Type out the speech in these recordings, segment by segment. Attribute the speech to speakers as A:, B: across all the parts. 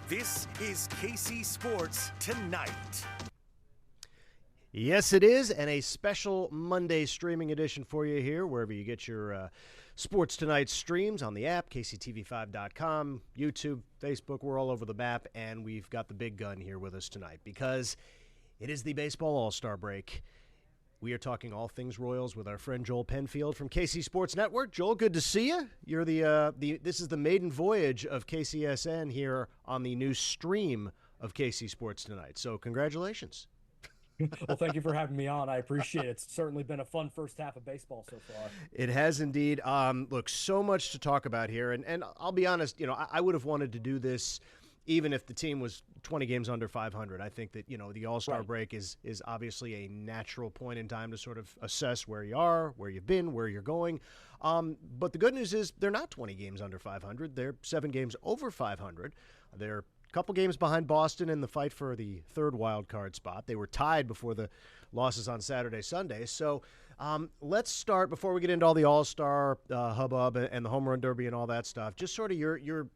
A: This is KC Sports Tonight.
B: Yes, it is, and a special Monday streaming edition for you here, wherever you get your Sports Tonight streams on the app, kctv5.com, YouTube, Facebook. We're all over the map, and we've got the big gun here with us tonight because it is the Baseball All-Star break. We are talking all things Royals with our friend Joel Penfield from KC Sports Network. Joel, good to see you. You're this is the maiden voyage of KCSN here on the new stream of KC Sports Tonight. So congratulations.
C: Well, thank you for having me on. I appreciate it. It's certainly been a fun first half of baseball so far.
B: It has indeed. Look, so much to talk about here. And I'll be honest, I would have wanted to do this even if the team was 20 games under 500. I think that, the All-Star break is obviously a natural point in time to sort of assess where you are, where you've been, where you're going. But the good news is they're not 20 games under 500. They're 7 games over 500. They're a couple games behind Boston in the fight for the third wild card spot. They were tied before the losses on Saturday, Sunday. So let's start, before we get into all the All-Star hubbub and the home run derby and all that stuff, just sort of your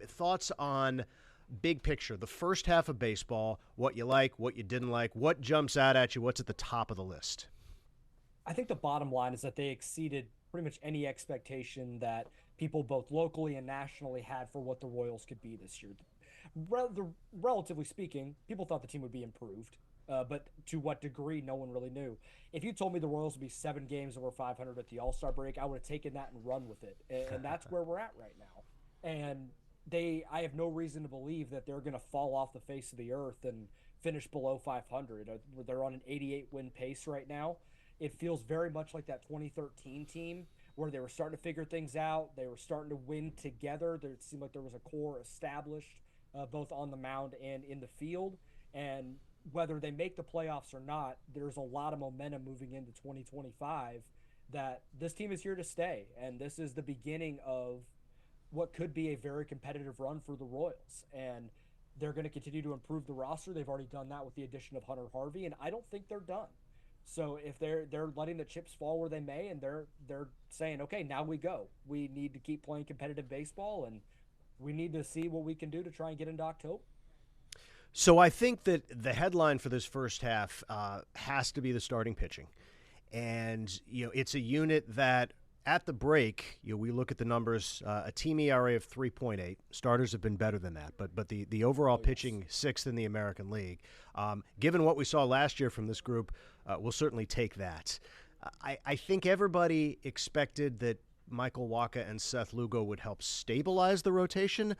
B: thoughts on big picture, the first half of baseball, what you like, what you didn't like, what jumps out at you, what's at the top of the list?
C: I think the bottom line is that they exceeded pretty much any expectation that people both locally and nationally had for what the Royals could be this year. Relatively speaking, people thought the team would be improved, but to what degree, no one really knew. If you told me the Royals would be 7 games over 500 at the All-Star break, I would have taken that and run with it, and that's where we're at right now. And I have no reason to believe that they're going to fall off the face of the earth and finish below 500. They're on an 88-win pace right now. It feels very much like that 2013 team where they were starting to figure things out. They were starting to win together. It seemed like there was a core established, both on the mound and in the field. And whether they make the playoffs or not, there's a lot of momentum moving into 2025 that this team is here to stay. And this is the beginning of what could be a very competitive run for the Royals. And they're going to continue to improve the roster. They've already done that with the addition of Hunter Harvey, and I don't think they're done. So if they're letting the chips fall where they may, and they're saying, okay, now we go. We need to keep playing competitive baseball, and we need to see what we can do to try and get into October.
B: So I think that the headline for this first half has to be the starting pitching. And, it's a unit that at the break, we look at the numbers, a team ERA of 3.8. Starters have been better than that, but the overall pitching 6th in the American League. Given what we saw last year from this group, we'll certainly take that. I think everybody expected that Michael Wacha and Seth Lugo would help stabilize the rotation.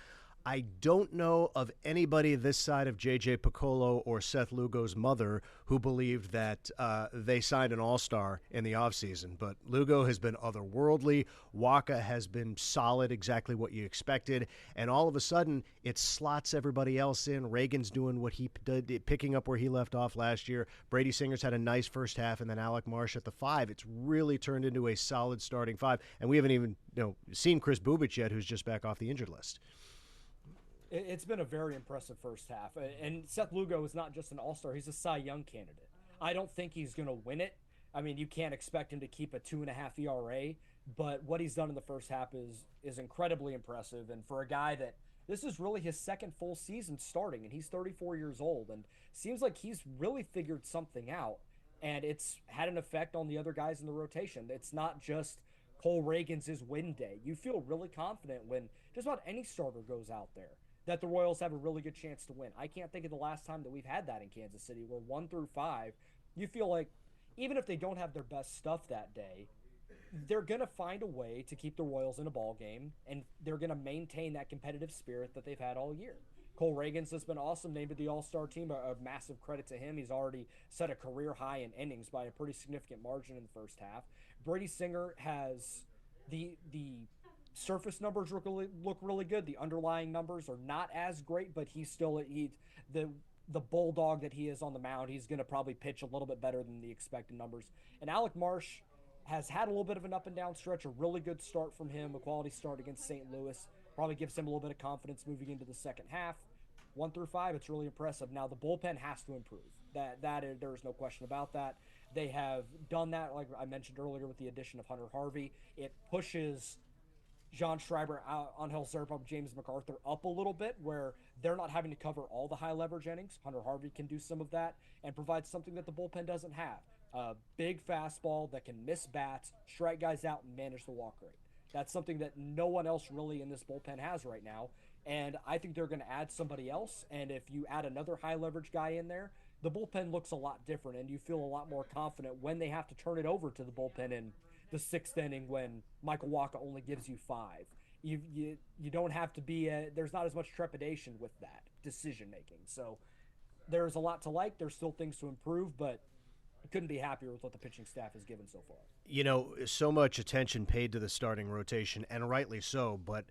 B: I don't know of anybody this side of J.J. Piccolo or Seth Lugo's mother who believed that they signed an all-star in the offseason. But Lugo has been otherworldly. Wacha has been solid, exactly what you expected. And all of a sudden, it slots everybody else in. Reagan's doing what he did, picking up where he left off last year. Brady Singer's had a nice first half, and then Alec Marsh at the 5. It's really turned into a solid starting 5. And we haven't even seen Chris Bubich yet, who's just back off the injured list.
C: It's been a very impressive first half. And Seth Lugo is not just an all-star. He's a Cy Young candidate. I don't think he's going to win it. I mean, you can't expect him to keep a 2.5 ERA, but what he's done in the first half is incredibly impressive. And for a guy that this is really his second full season starting, and he's 34 years old, and seems like he's really figured something out, and it's had an effect on the other guys in the rotation. It's not just Cole Reagan's his win day. You feel really confident when just about any starter goes out there that the Royals have a really good chance to win. I can't think of the last time that we've had that in Kansas City, where 1 through 5, you feel like even if they don't have their best stuff that day, they're going to find a way to keep the Royals in a ball game, and they're going to maintain that competitive spirit that they've had all year. Cole Reagan's has been awesome, named to the All-Star team. A massive credit to him. He's already set a career high in innings by a pretty significant margin in the first half. Brady Singer has the surface numbers look really good. The underlying numbers are not as great, but he's still the bulldog that he is on the mound. He's going to probably pitch a little bit better than the expected numbers. And Alec Marsh has had a little bit of an up and down stretch. A really good start from him, a quality start against St. Louis. Probably gives him a little bit of confidence moving into the second half. 1 through 5, it's really impressive. Now the bullpen has to improve. There is no question about that. They have done that, like I mentioned earlier, with the addition of Hunter Harvey. It pushes John Schreiber, Angel Zerpa, James MacArthur up a little bit, where they're not having to cover all the high leverage innings. Hunter Harvey can do some of that and provide something that the bullpen doesn't have. A big fastball that can miss bats, strike guys out, and manage the walk rate. That's something that no one else really in this bullpen has right now. And I think they're going to add somebody else. And if you add another high leverage guy in there, the bullpen looks a lot different, and you feel a lot more confident when they have to turn it over to the bullpen in the sixth inning when Michael Wacha only gives you five. You don't have to be there's not as much trepidation with that decision making. So there's a lot to like. There's still things to improve, but I couldn't be happier with what the pitching staff has given so far.
B: You know, so much attention paid to the starting rotation, and rightly so, but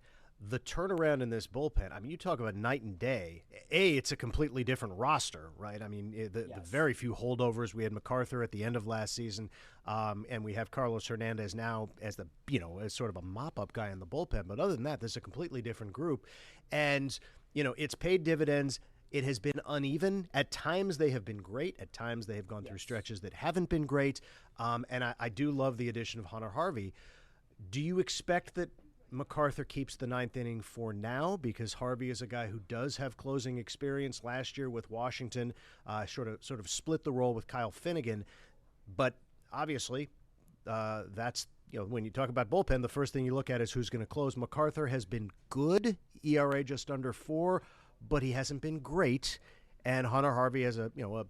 B: the turnaround in this bullpen, I mean, you talk about night and day. It's a completely different roster, right? I mean, the very few holdovers. We had MacArthur at the end of last season, and we have Carlos Hernandez now as as sort of a mop-up guy in the bullpen. But other than that, this is a completely different group. And, it's paid dividends. It has been uneven. At times they have been great. At times they have gone through stretches that haven't been great. And I do love the addition of Hunter Harvey. Do you expect that MacArthur keeps the ninth inning for now, because Harvey is a guy who does have closing experience last year with Washington, sort of split the role with Kyle Finnegan. But obviously, that's, when you talk about bullpen, the first thing you look at is who's going to close. MacArthur has been good, ERA just under 4, but he hasn't been great. And Hunter Harvey has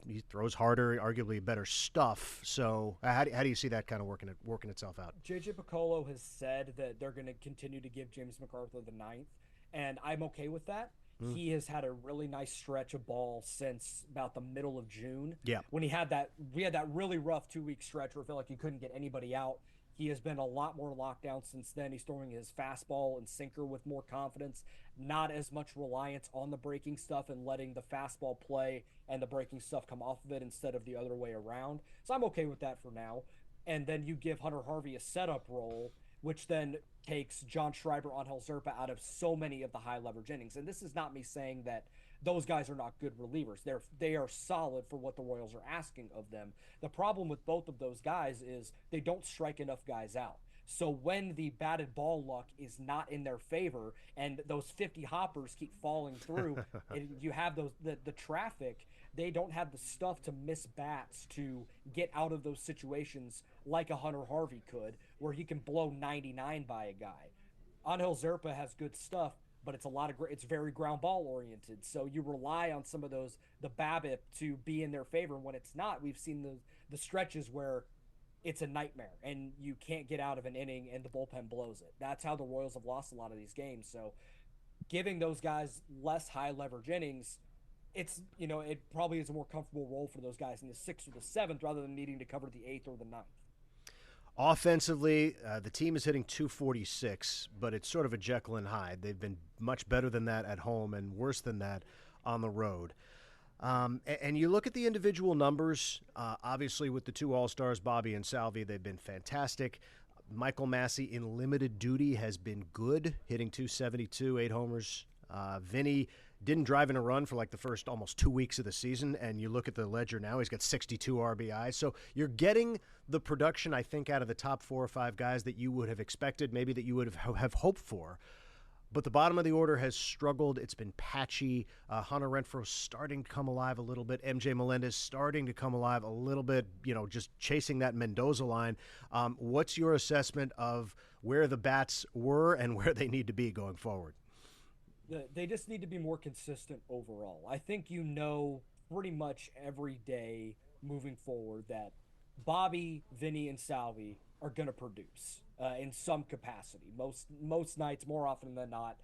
B: he throws harder, arguably better stuff. So how do you see that kind of working itself out?
C: JJ Piccolo has said that they're going to continue to give James MacArthur the ninth, and I'm okay with that. He has had a really nice stretch of ball since about the middle of June.
B: Yeah.
C: When we had that really rough 2-week stretch where it felt like you couldn't get anybody out. He has been a lot more locked down since then. He's throwing his fastball and sinker with more confidence, not as much reliance on the breaking stuff and letting the fastball play and the breaking stuff come off of it instead of the other way around. So I'm okay with that for now. And then you give Hunter Harvey a setup role, which then takes John Schreiber, Angel Zerpa out of so many of the high leverage innings. And this is not me saying that those guys are not good relievers. They are solid for what the Royals are asking of them. The problem with both of those guys is they don't strike enough guys out. So when the batted ball luck is not in their favor and those 50 hoppers keep falling through, and you have the traffic, they don't have the stuff to miss bats to get out of those situations like a Hunter Harvey could, where he can blow 99 by a guy. Angel Zerpa has good stuff, but it's very ground ball oriented. So you rely on some of the BABIP to be in their favor. When it's not, we've seen the stretches where it's a nightmare and you can't get out of an inning and the bullpen blows it. That's how the Royals have lost a lot of these games. So giving those guys less high leverage innings, it probably is a more comfortable role for those guys in the 6th or the 7th rather than needing to cover the 8th or the 9th.
B: Offensively, the team is hitting 246, but it's sort of a Jekyll and Hyde. They've been much better than that at home and worse than that on the road. And you look at the individual numbers, obviously with the 2 All-Stars, Bobby and Salvi, they've been fantastic. Michael Massey in limited duty has been good, hitting 272, 8 homers. Vinny didn't drive in a run for like the first almost 2 weeks of the season, and you look at the ledger now, he's got 62 RBIs. So you're getting the production, I think, out of the top 4 or 5 guys that you would have expected, maybe that you would have hoped for. But the bottom of the order has struggled. It's been patchy. Hunter Renfroe starting to come alive a little bit. MJ Melendez starting to come alive a little bit, just chasing that Mendoza line. What's your assessment of where the bats were and where they need to be going forward?
C: They just need to be more consistent overall. I think pretty much every day moving forward that Bobby, Vinny, and Salvi are going to produce in some capacity. Most nights, more often than not,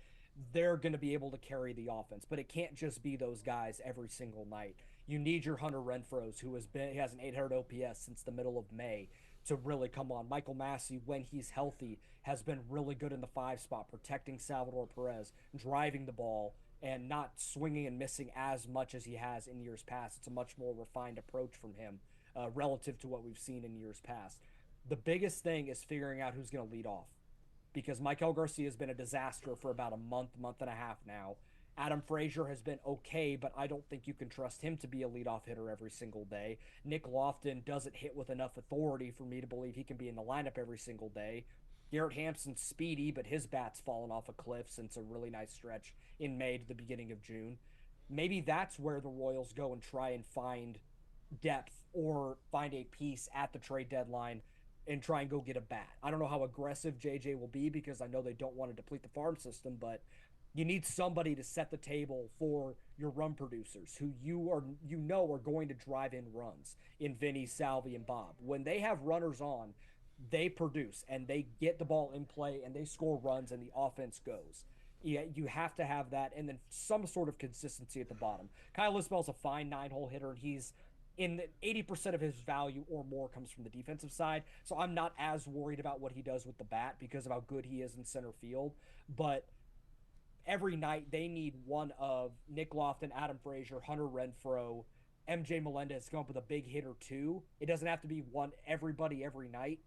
C: they're going to be able to carry the offense. But it can't just be those guys every single night. You need your Hunter Renfroes, who he has an 800 OPS since the middle of May, to really come on. Michael Massey, when he's healthy, has been really good in the 5 spot, protecting Salvador Perez, driving the ball, and not swinging and missing as much as he has in years past. It's a much more refined approach from him relative to what we've seen in years past. The biggest thing is figuring out who's going to lead off, because Michael Garcia has been a disaster for about a month and a half now. Adam Frazier has been okay, but I don't think you can trust him to be a leadoff hitter every single day. Nick Lofton doesn't hit with enough authority for me to believe he can be in the lineup every single day. Garrett Hampson's speedy, but his bat's fallen off a cliff since a really nice stretch in May to the beginning of June. Maybe that's where the Royals go and try and find depth or find a piece at the trade deadline and try and go get a bat. I don't know how aggressive JJ will be because I know they don't want to deplete the farm system, but you need somebody to set the table for your run producers who are going to drive in runs in Vinny, Salvi, and Bob. When they have runners on, they produce and they get the ball in play and they score runs and the offense goes. Yeah, you have to have that, and then some sort of consistency at the bottom. Kyle Isbell's a fine 9-hole hitter, and he's in 80% of his value or more comes from the defensive side. So I'm not as worried about what he does with the bat because of how good he is in center field. But every night they need one of Nick Lofton, Adam Frazier, Hunter Renfroe, MJ Melendez to come up with a big hitter too. It doesn't have to be everybody every night,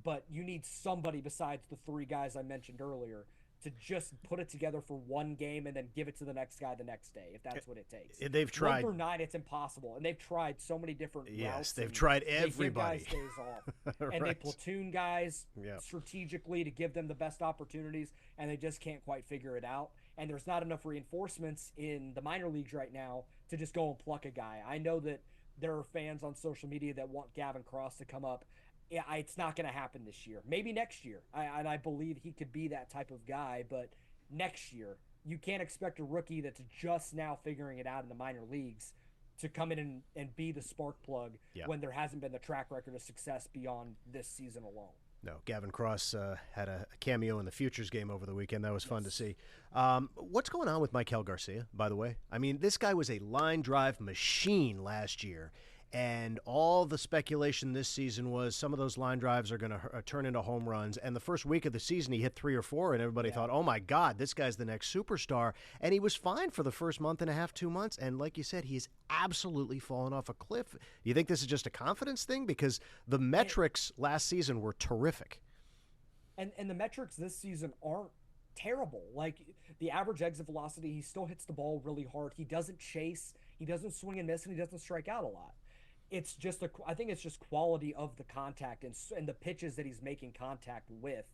C: but you need somebody besides the three guys I mentioned earlier to just put it together for one game and then give it to the next guy the next day, if that's what it takes.
B: They've tried
C: 1 through 9, it's impossible, and they've tried so many different routes.
B: Yes, they've tried everybody.
C: They give guys days off, and
B: Right.
C: they platoon guys strategically to give them the best opportunities, and they just can't quite figure it out. And there's not enough reinforcements in the minor leagues right now to just go and pluck a guy. I know that there are fans on social media that want Gavin Cross to come up. Yeah, it's not going to happen this year. Maybe next year. I believe he could be that type of guy, but next year, you can't expect a rookie that's just now figuring it out in the minor leagues to come in and be the spark plug when there hasn't been the track record of success beyond this season alone.
B: No, Gavin Cross had a cameo in the Futures game over the weekend. That was fun to see. What's going on with Michael Garcia, by the way? I mean, this guy was a line drive machine last year. And all the speculation this season was some of those line drives are going to turn into home runs. And the first week of the season, he hit 3 or 4, and everybody thought, oh, my God, this guy's the next superstar. And he was fine for the first month and a half, 2 months. And like you said, he's absolutely fallen off a cliff. Do you think this is just a confidence thing? Because the metrics last season were terrific.
C: And the metrics this season aren't terrible. Like, the average exit velocity, he still hits the ball really hard. He doesn't chase. He doesn't swing and miss, and he doesn't strike out a lot. It's just I think it's just quality of the contact and the pitches that he's making contact with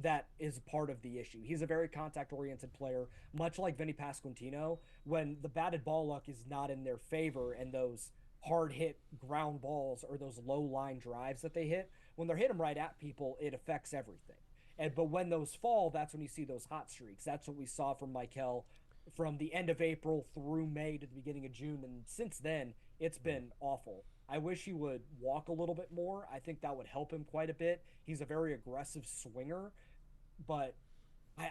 C: that is part of the issue. He's a very contact-oriented player, much like Vinny Pasquantino. When the batted ball luck is not in their favor and those hard-hit ground balls or those low-line drives that they hit, when they're hitting right at people, it affects everything. But when those fall, that's when you see those hot streaks. That's what we saw from Michael from the end of April through May to the beginning of June. And since then, it's been awful. I wish he would walk a little bit more. I think that would help him quite a bit. He's a very aggressive swinger, but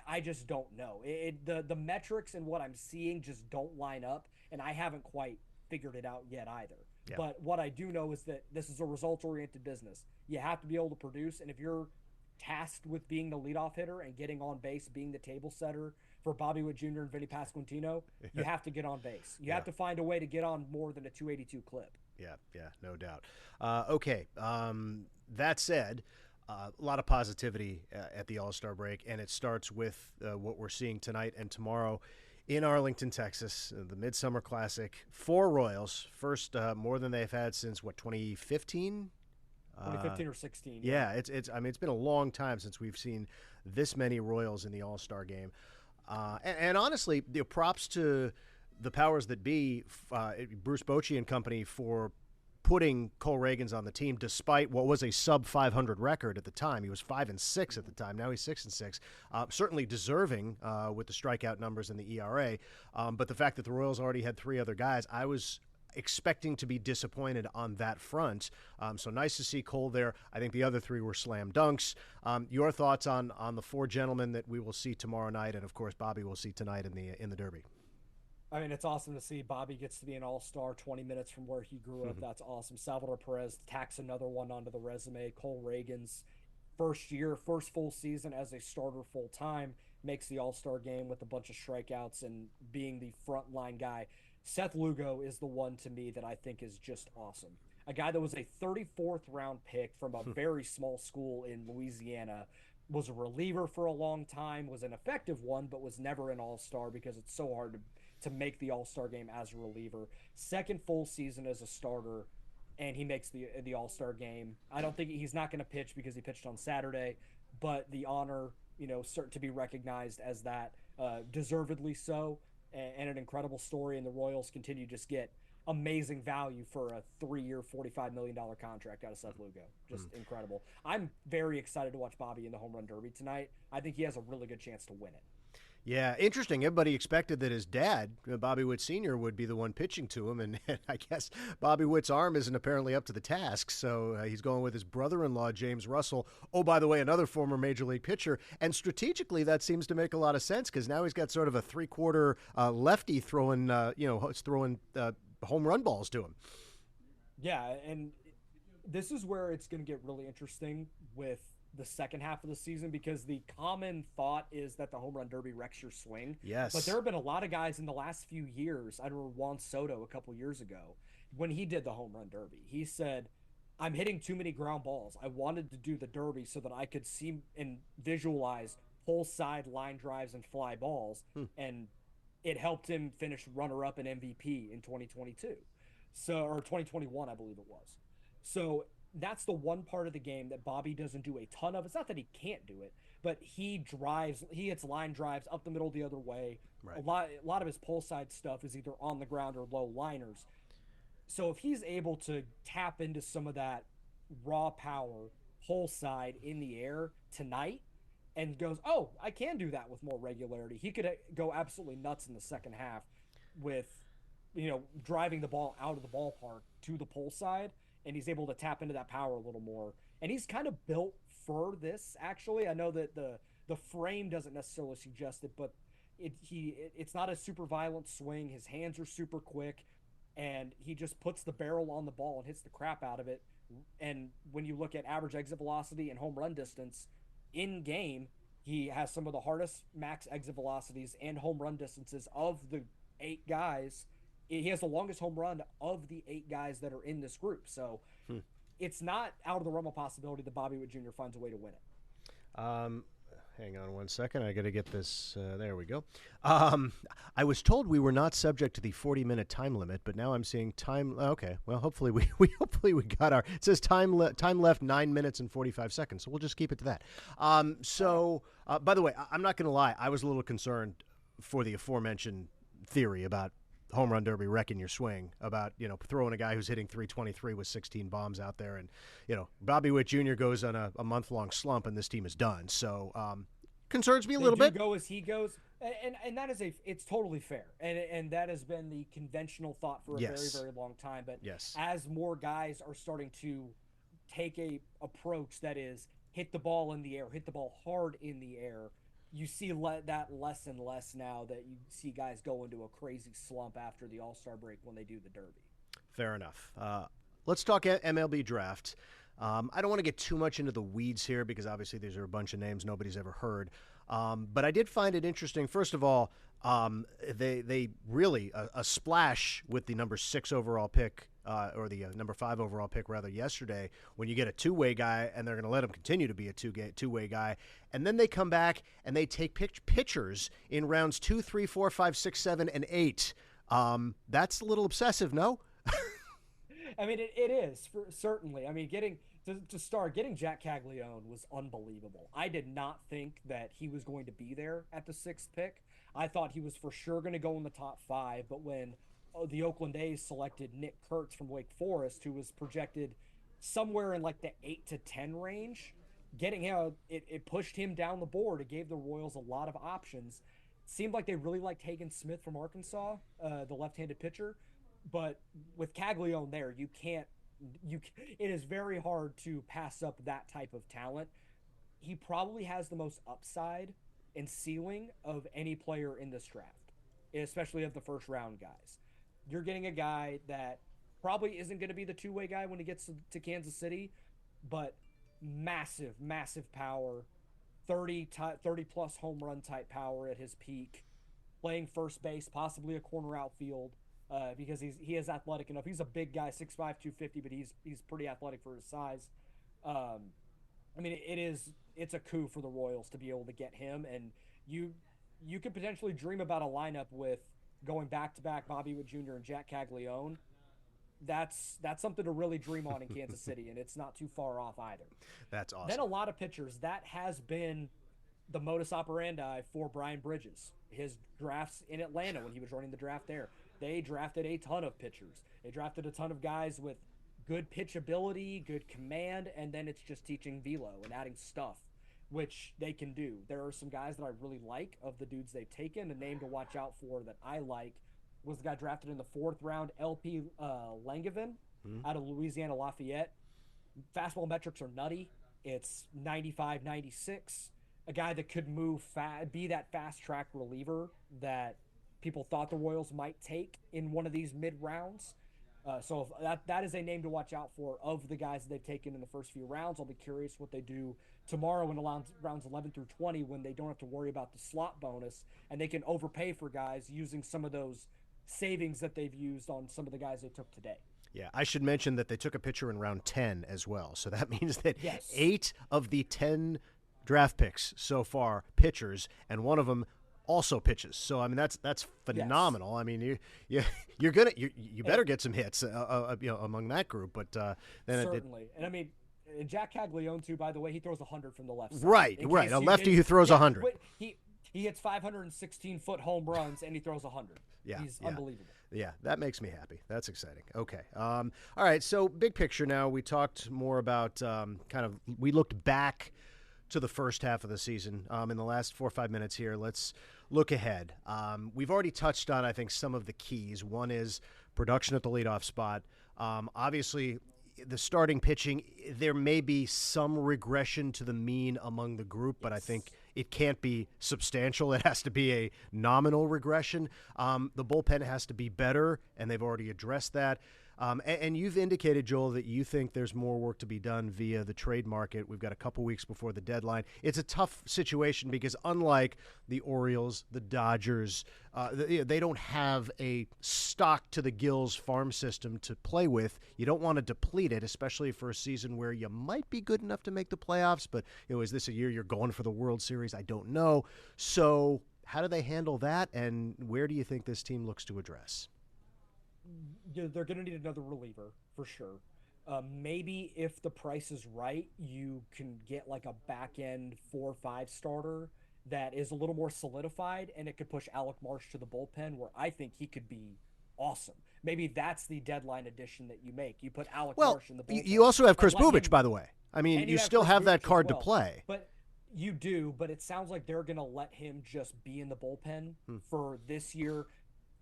C: I just don't know. The metrics and what I'm seeing just don't line up, and I haven't quite figured it out yet either. Yeah. But what I do know is that this is a results-oriented business. You have to be able to produce, and if you're tasked with being the leadoff hitter and getting on base, being the table setter for Bobby Witt Jr. and Vinny Pasquantino, you have to get on base. You have to find a way to get on more than a 282 clip.
B: Yeah, no doubt. Okay, that said, a lot of positivity at the All-Star break, and it starts with what we're seeing tonight and tomorrow in Arlington, Texas, the Midsummer Classic. 4 Royals, first more than they've had since, 2015?
C: 2015 or 16.
B: Yeah, it's been a long time since we've seen this many Royals in the All-Star game. And honestly, props to the powers that be, Bruce Bochy and company, for putting Cole Reagans on the team despite what was a sub-500 record at the time. He was 5-6 at the time. Now he's 6-6. Certainly deserving with the strikeout numbers and the ERA. But the fact that the Royals already had 3 other guys, I was expecting to be disappointed on that front. So nice to see Cole there. I think the other 3 were slam dunks. Your thoughts on the 4 gentlemen that we will see tomorrow night, and of course Bobby will see tonight in the Derby.
C: I mean, it's awesome to see Bobby gets to be an all-star 20 minutes from where he grew up. That's awesome. Salvador Perez tacks another one onto the resume. Cole Reagans, first full season as a starter full-time, makes the all-star game with a bunch of strikeouts and being the front-line guy. Seth Lugo is the one to me that I think is just awesome. A guy that was a 34th round pick from a very small school in Louisiana, was a reliever for a long time, was an effective one, but was never an all-star because it's so hard to make the all-star game as a reliever. Second full season as a starter, and he makes the all-star game. I don't think he's not going to pitch because he pitched on Saturday, but the honor, to be recognized as that, deservedly so, and an incredible story. And the Royals continue to just get amazing value for a 3-year, $45 million contract out of Seth Lugo. Just incredible. I'm very excited to watch Bobby in the home run derby tonight. I think he has a really good chance to win it.
B: Yeah, interesting. Everybody expected that his dad, Bobby Witt Sr., would be the one pitching to him, and I guess Bobby Witt's arm isn't apparently up to the task, so he's going with his brother-in-law, James Russell. Oh, by the way, another former Major League pitcher, and strategically that seems to make a lot of sense because now he's got sort of a three-quarter lefty throwing, home run balls to him.
C: Yeah, and this is where it's going to get really interesting with the second half of the season, because the common thought is that the home run derby wrecks your swing.
B: Yes.
C: But there have been a lot of guys in the last few years. I remember Juan Soto a couple years ago when he did the home run derby. He said, I'm hitting too many ground balls. I wanted to do the derby so that I could see and visualize whole side line drives and fly balls. And it helped him finish runner-up in MVP in 2022. Or 2021, I believe it was. So that's the one part of the game that Bobby doesn't do a ton of. It's not that he can't do it, but he hits line drives up the middle the other way.
B: Right.
C: A lot of his pull side stuff is either on the ground or low liners. So if he's able to tap into some of that raw power, pull side in the air tonight, and goes, oh, I can do that with more regularity, he could go absolutely nuts in the second half with, driving the ball out of the ballpark to the pull side. And he's able to tap into that power a little more. And he's kind of built for this, actually. I know that the frame doesn't necessarily suggest it, but it's not a super violent swing. His hands are super quick, and he just puts the barrel on the ball and hits the crap out of it. And when you look at average exit velocity and home run distance in game, he has some of the hardest max exit velocities and home run distances of the 8 guys. He has the longest home run of the 8 guys that are in this group. So it's not out of the realm of possibility that Bobby Witt Jr. finds a way to win it.
B: Hang on one second. I got to get this. There we go. I was told we were not subject to the 40-minute time limit, but now I'm seeing time. Okay. Well, hopefully we got our. It says time left 9 minutes and 45 seconds. So we'll just keep it to that. By the way, I'm not going to lie. I was a little concerned for the aforementioned theory about home run derby wrecking your swing, about throwing a guy who's hitting 323 with 16 bombs out there, and Bobby Witt Jr. goes on a month-long slump and this team is done. So concerns me a little bit.
C: Go as he goes, and that is it's totally fair, and that has been the conventional thought for a very, very long time. But as more guys are starting to take a approach that is hit the ball in the air, hit the ball hard in the air, you see that less and less now, that you see guys go into a crazy slump after the All-Star break when they do the Derby.
B: Fair enough. Let's talk MLB draft. I don't want to get too much into the weeds here because obviously these are a bunch of names nobody's ever heard. But I did find it interesting. First of all, they really a splash with the number 6 overall pick, or the number 5 overall pick rather, yesterday, when you get a two-way guy and they're going to let him continue to be a two-way guy. And then they come back and they take pitchers in rounds 2, 3, 4, 5, 6, 7, and 8. That's a little obsessive, no?
C: I mean, it is, certainly. I mean, getting Jack Caglione was unbelievable. I did not think that he was going to be there at the 6th pick. I thought he was for sure going to go in the top 5, but when the Oakland A's selected Nick Kurtz from Wake Forest, who was projected somewhere in like the 8 to 10 range, getting him, it pushed him down the board. It gave the Royals a lot of options. It seemed like they really liked Hagen Smith from Arkansas, the left-handed pitcher. But with Caglione there, it is very hard to pass up that type of talent. He probably has the most upside and ceiling of any player in this draft, especially of the first round guys. You're getting a guy that probably isn't going to be the two-way guy when he gets to Kansas City, but massive, massive power, 30-plus home run type power at his peak, playing first base, possibly a corner outfield, because he is athletic enough. He's a big guy, 6'5", 250, but he's pretty athletic for his size. I mean, it's a coup for the Royals to be able to get him, and you could potentially dream about a lineup with going back-to-back Bobby Witt Jr. and Jack Caglione that's something to really dream on in Kansas City, and it's not too far off either.
B: That's awesome.
C: Then a lot of pitchers, that has been the modus operandi for Brian Bridges. His drafts in Atlanta when he was running the draft there, they drafted a ton of pitchers. They drafted a ton of guys with good pitchability, good command, and then it's just teaching velo and adding stuff, which they can do. There are some guys that I really like of the dudes they've taken. A name to watch out for that I like was the guy drafted in the 4th round, LP Langevin out of Louisiana Lafayette. Fastball metrics are nutty. It's 95, 96. A guy that could move be that fast track reliever that people thought the Royals might take in one of these mid rounds. So that is a name to watch out for of the guys that they've taken in the first few rounds. I'll be curious what they do tomorrow in rounds 11 through 20 when they don't have to worry about the slot bonus and they can overpay for guys using some of those savings that they've used on some of the guys they took today.
B: Yeah, I should mention that they took a pitcher in round 10 as well. So that means that
C: Yes.
B: 8 of the 10 draft picks so far pitchers, and one of them also pitches. So I mean that's phenomenal.
C: Yes.
B: I mean you better get some hits among that group. But then
C: Certainly. And I mean, Jack Caglione too, by the way, he throws 100 from the left side.
B: Right. A lefty who throws 100.
C: He hits 516-foot home runs and he throws 100.
B: Yeah,
C: He's unbelievable.
B: Yeah, that makes me happy. That's exciting. Okay. All right. So big picture now. We talked more about we looked back to the first half of the season in the last 4 or 5 minutes here. Let's look ahead. We've already touched on, I think, some of the keys. One is production at the leadoff spot. Obviously, the starting pitching, there may be some regression to the mean among the group, but I think it can't be substantial. It has to be a nominal regression. The bullpen has to be better, and they've already addressed that. And you've indicated, Joel, that you think there's more work to be done via the trade market. We've got a couple weeks before the deadline. It's a tough situation because unlike the Orioles, the Dodgers, they don't have a stock-to-the-gills farm system to play with. You don't want to deplete it, especially for a season where you might be good enough to make the playoffs. But is this a year you're going for the World Series? I don't know. So how do they handle that, and where do you think this team looks to address?
C: They're going to need another reliever for sure. Maybe if the price is right, you can get like a back end 4-5 starter that is a little more solidified, and it could push Alec Marsh to the bullpen where I think he could be awesome. Maybe that's the deadline addition that you make. You put Alec Marsh in the bullpen.
B: You also have Chris Bubich, by the way. I mean, you still have that card to play.
C: But you do, but it sounds like they're going to let him just be in the bullpen for this year.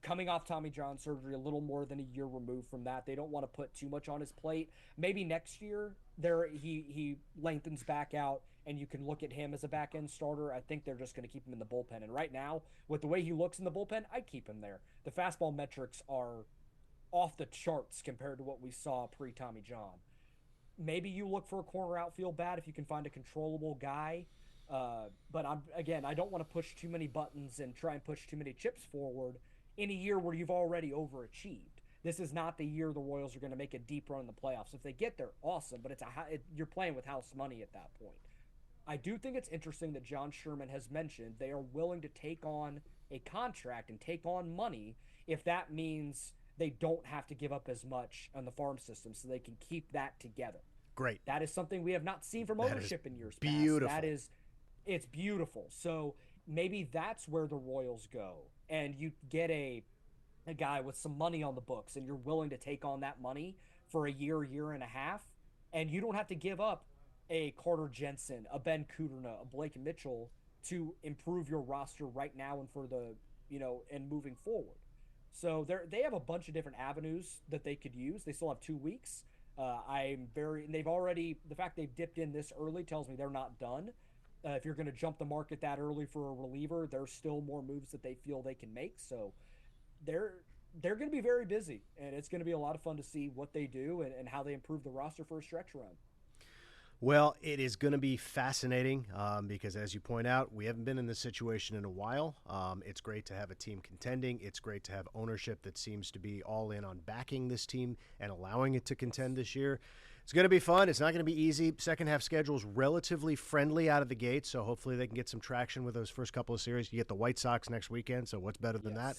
C: Coming off Tommy John surgery, a little more than a year removed from that. They don't want to put too much on his plate. Maybe next year he lengthens back out and you can look at him as a back-end starter. I think they're just going to keep him in the bullpen. And right now, with the way he looks in the bullpen, I'd keep him there. The fastball metrics are off the charts compared to what we saw pre-Tommy John. Maybe you look for a corner outfield bat if you can find a controllable guy. But I don't want to push too many buttons and try and push too many chips forward in a year where you've already overachieved. This is not the year the Royals are going to make a deep run in the playoffs. If they get there, awesome, but you're playing with house money at that point. I do think it's interesting that John Sherman has mentioned they are willing to take on a contract and take on money if that means they don't have to give up as much on the farm system so they can keep that together.
B: Great.
C: That is something we have not seen from ownership in years past.
B: Beautiful.
C: It's beautiful. So maybe that's where the Royals go. And you get a guy with some money on the books and you're willing to take on that money for a year and a half, and you don't have to give up a Carter Jensen, a Ben Kudrna, a Blake Mitchell to improve your roster right now and for the, and moving forward. So they have a bunch of different avenues that they could use. They still have 2 weeks. The fact they've dipped in this early tells me they're not done. If you're going to jump the market that early for a reliever, there's still more moves that they feel they can make. So they're going to be very busy, and it's going to be a lot of fun to see what they do and how they improve the roster for a stretch run.
B: Well, it is going to be fascinating because, as you point out, we haven't been in this situation in a while. It's great to have a team contending. It's great to have ownership that seems to be all in on backing this team and allowing it to contend this year. It's going to be fun. It's not going to be easy. Second half schedule is relatively friendly out of the gate, so hopefully they can get some traction with those first couple of series. You get the White Sox next weekend, so what's better than that?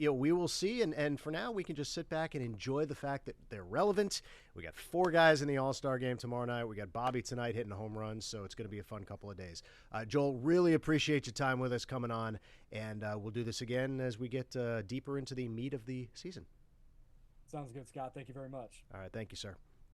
B: We will see, and for now we can just sit back and enjoy the fact that they're relevant. We got 4 guys in the All-Star game tomorrow night. We got Bobby tonight hitting a home run, so it's going to be a fun couple of days. Joel, really appreciate your time with us coming on, and we'll do this again as we get deeper into the meat of the season.
C: Sounds good, Scott. Thank you very much.
B: All right. Thank you, sir.